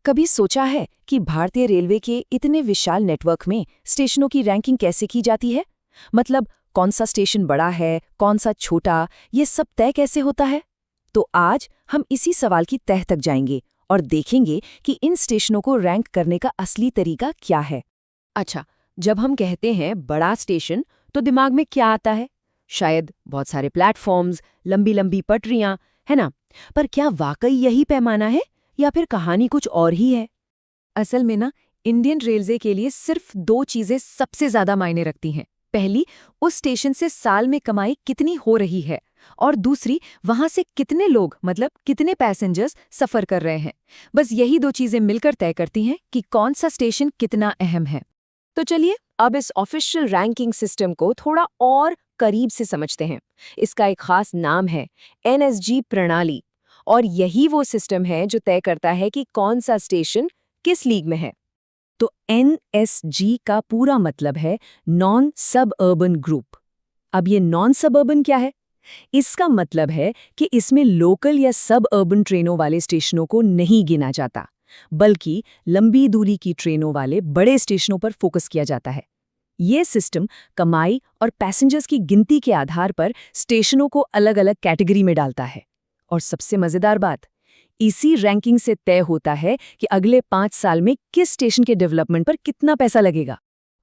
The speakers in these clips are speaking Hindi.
कभी सोचा है कि भारतीय रेलवे के इतने विशाल नेटवर्क में स्टेशनों की रैंकिंग कैसे की जाती है? मतलब कौन सा स्टेशन बड़ा है, कौन सा छोटा, ये सब तय कैसे होता है? तो आज हम इसी सवाल की तह तक जाएंगे और देखेंगे कि इन स्टेशनों को रैंक करने का असली तरीका क्या है। अच्छा, जब हम कहते हैं बड़ा स्टेशन तो दिमाग में क्या आता है? शायद बहुत सारे प्लेटफॉर्म्स, लंबी लंबी पटरियां, है ना? पर क्या वाकई यही पैमाना है या फिर कहानी कुछ और ही है? असल में ना, इंडियन रेलवे के लिए सिर्फ दो चीजें सबसे ज्यादा मायने रखती हैं। पहली, उस स्टेशन से साल में कमाई कितनी हो रही है, और दूसरी, वहां से कितने लोग मतलब कितने पैसेंजर्स सफर कर रहे हैं। बस यही दो चीजें मिलकर तय करती हैं कि कौन सा स्टेशन कितना अहम है। तो चलिए अब इस ऑफिशियल रैंकिंग सिस्टम को थोड़ा और करीब से समझते हैं। इसका एक खास नाम है एनएसजी प्रणाली, और यही वो सिस्टम है जो तय करता है कि कौन सा स्टेशन किस लीग में है। तो एनएसजी का पूरा मतलब है नॉन सब अर्बन ग्रुप। अब ये नॉन सब अर्बन क्या है? इसका मतलब है कि इसमें लोकल या सब अर्बन ट्रेनों वाले स्टेशनों को नहीं गिना जाता, बल्कि लंबी दूरी की ट्रेनों वाले बड़े स्टेशनों पर फोकस किया जाता है। ये सिस्टम कमाई और पैसेंजर्स की गिनती के आधार पर स्टेशनों को अलग अलग कैटेगरी में डालता है। और सबसे मजेदार बात, इसी रैंकिंग से तय होता है कि अगले 5 साल में किस स्टेशन के डेवलपमेंट पर कितना पैसा लगेगा।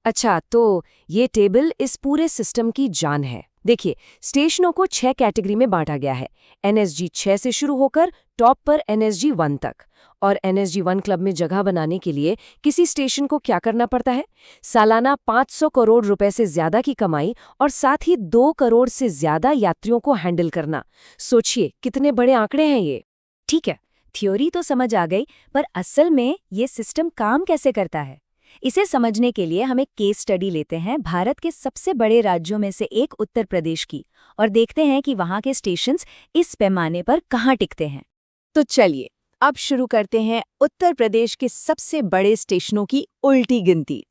अच्छा, तो ये टेबल इस पूरे सिस्टम की जान है। देखिए, स्टेशनों को 6 कैटेगरी में बांटा गया है। एनएसजी 6 से शुरू होकर टॉप पर एनएसजी 1 तक। और एनएसजी 1 क्लब में जगह बनाने के लिए किसी स्टेशन को क्या करना पड़ता है? सालाना 500 करोड़ रुपए से ज्यादा की कमाई और साथ ही 2 करोड़ से ज्यादा यात्रियों को हैंडल करना। सोचिए कितने बड़े आंकड़े हैं ये। ठीक है, थ्योरी तो समझ आ गई, पर असल में ये सिस्टम काम कैसे करता है? इसे समझने के लिए हम एक केस स्टडी लेते हैं भारत के सबसे बड़े राज्यों में से एक उत्तर प्रदेश की, और देखते हैं कि वहाँ के स्टेशंस इस पैमाने पर कहाँ टिकते हैं। तो चलिए अब शुरू करते हैं उत्तर प्रदेश के सबसे बड़े स्टेशनों की उल्टी गिनती।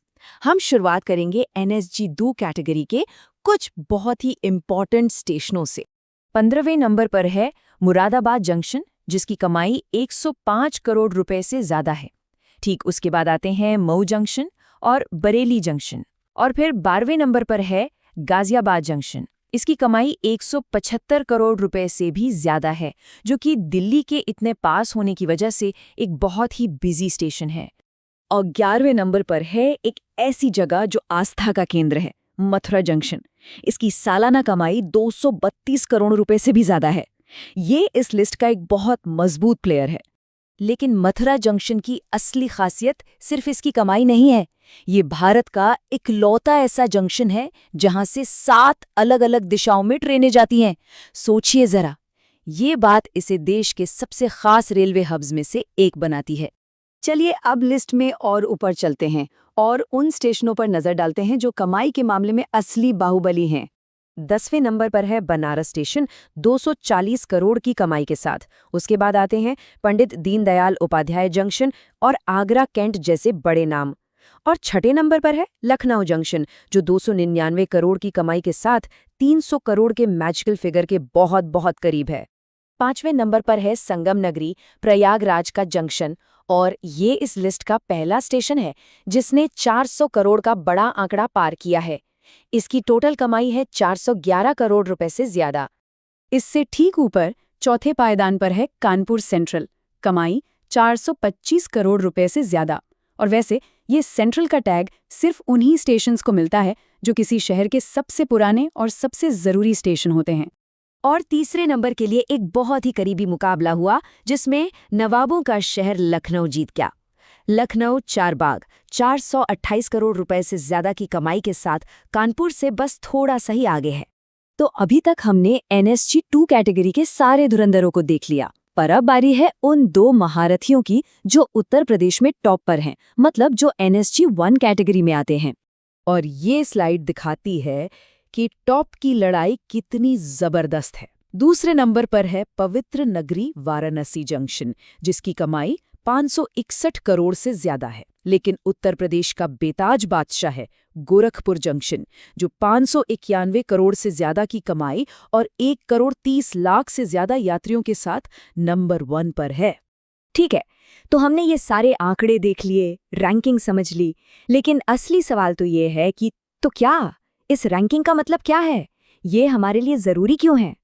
हम शुरुआत करेंगे एनएसजी 2 कैटेगरी के कुछ बहुत ही इम्पॉर्टेंट स्टेशनों से। 15वें नंबर पर है मुरादाबाद जंक्शन, जिसकी कमाई 105 करोड़ रुपए से ज्यादा है। ठीक उसके बाद आते हैं मऊ जंक्शन और बरेली जंक्शन। और फिर 12वें नंबर पर है गाजियाबाद जंक्शन। इसकी कमाई 175 करोड़ रुपए से भी ज्यादा है, जो कि दिल्ली के इतने पास होने की वजह से एक बहुत ही बिजी स्टेशन है। और 11वें नंबर पर है एक ऐसी जगह जो आस्था का केंद्र है, मथुरा जंक्शन। इसकी सालाना कमाई 232 करोड़ रुपए से भी ज्यादा है। ये इस लिस्ट का एक बहुत मजबूत प्लेयर है। लेकिन मथुरा जंक्शन की असली खासियत सिर्फ इसकी कमाई नहीं है। ये भारत का इकलौता ऐसा जंक्शन है जहां से 7 अलग-अलग दिशाओं में ट्रेनें जाती हैं। सोचिए जरा, ये बात इसे देश के सबसे खास रेलवे हब्स में से एक बनाती है। चलिए अब लिस्ट में और ऊपर चलते हैं और उन स्टेशनों पर नजर डालते हैं जो कमाई के मामले में असली बाहुबली हैं। 10वें नंबर पर है बनारस स्टेशन, 240 करोड़ की कमाई के साथ। उसके बाद आते हैं पंडित दीनदयाल उपाध्याय जंक्शन और आगरा कैंट जैसे बड़े नाम। और 6ठे नंबर पर है लखनऊ जंक्शन, जो 299 करोड़ की कमाई के साथ 300 करोड़ के मैजिकल फिगर के बहुत बहुत करीब है। 5वें नंबर पर है संगम नगरी प्रयागराज का जंक्शन, और ये इस लिस्ट का पहला स्टेशन है जिसने 400 करोड़ का बड़ा आंकड़ा पार किया है। इसकी टोटल कमाई है 411 करोड़ रुपए से ज्यादा। इससे ठीक ऊपर चौथे पायदान पर है कानपुर सेंट्रल, कमाई 425 करोड़ रुपए से ज्यादा। और वैसे ये सेंट्रल का टैग सिर्फ उन्हीं स्टेशंस को मिलता है जो किसी शहर के सबसे पुराने और सबसे जरूरी स्टेशन होते हैं। और तीसरे नंबर के लिए एक बहुत ही करीबी मुकाबला हुआ, जिसमें नवाबों का शहर लखनऊ जीत गया। लखनऊ चारबाग 428 करोड़ रुपए से ज्यादा की कमाई के साथ कानपुर से बस थोड़ा सा ही आगे है। तो अभी तक हमने एनएसजी 2 कैटेगरी के सारे धुरंधरों को देख लिया, पर अब बारी है उन 2 महारथियों की जो उत्तर प्रदेश में टॉप पर हैं, मतलब जो एनएसजी 1 कैटेगरी में आते हैं। और ये स्लाइड दिखाती है कि टॉप की लड़ाई कितनी जबरदस्त है। दूसरे नंबर पर है पवित्र नगरी वाराणसी जंक्शन, जिसकी कमाई 561 करोड़ से ज्यादा है। लेकिन उत्तर प्रदेश का बेताज बादशाह है गोरखपुर जंक्शन, जो 591 करोड़ से ज्यादा की कमाई और 1 करोड़ 30 लाख से ज्यादा यात्रियों के साथ नंबर 1 पर है। ठीक है, तो हमने ये सारे आंकड़े देख लिए, रैंकिंग समझ ली, लेकिन असली सवाल तो ये है कि तो क्या इस रैंकिंग का मतलब क्या है? ये हमारे लिए जरूरी क्यों है?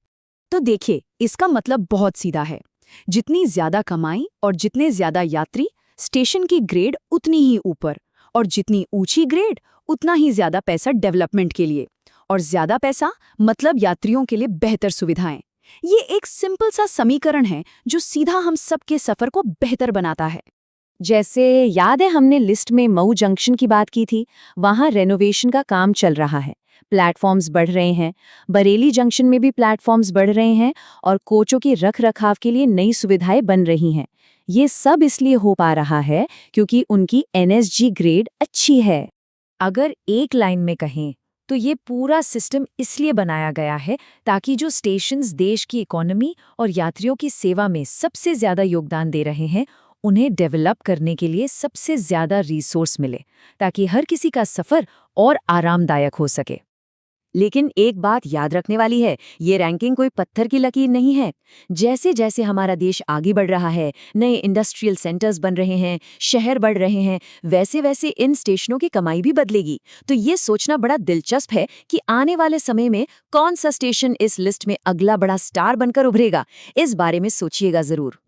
तो देखिए, इसका मतलब बहुत सीधा है। जितनी ज्यादा कमाई और जितने ज्यादा यात्री, स्टेशन की ग्रेड उतनी ही ऊपर, और जितनी ऊंची ग्रेड उतना ही ज्यादा पैसा डेवलपमेंट के लिए, और ज्यादा पैसा मतलब यात्रियों के लिए बेहतर सुविधाएं। ये एक सिंपल सा समीकरण है जो सीधा हम सबके सफर को बेहतर बनाता है। जैसे याद है हमने लिस्ट में मऊ जंक्शन की बात की थी, वहां रेनोवेशन का काम चल रहा है, प्लेटफॉर्म्स बढ़ रहे हैं। बरेली जंक्शन में भी प्लेटफॉर्म्स बढ़ रहे हैं और कोचों की रख रखाव के लिए नई सुविधाएं बन रही हैं। ये सब इसलिए हो पा रहा है क्योंकि उनकी एनएसजी ग्रेड अच्छी है। अगर एक लाइन में कहें तो ये पूरा सिस्टम इसलिए बनाया गया है ताकि जो स्टेशंस देश की इकोनॉमी और यात्रियों की सेवा में सबसे ज्यादा योगदान दे रहे हैं, उन्हें डेवलप करने के लिए सबसे ज्यादा रिसोर्स मिले, ताकि हर किसी का सफर और आरामदायक हो सके। लेकिन एक बात याद रखने वाली है, ये रैंकिंग कोई पत्थर की लकीर नहीं है। जैसे जैसे हमारा देश आगे बढ़ रहा है, नए इंडस्ट्रियल सेंटर्स बन रहे हैं, शहर बढ़ रहे हैं, वैसे वैसे इन स्टेशनों की कमाई भी बदलेगी। तो ये सोचना बड़ा दिलचस्प है कि आने वाले समय में कौन सा स्टेशन इस लिस्ट में अगला बड़ा स्टार बनकर उभरेगा। इस बारे में सोचिएगा जरूर।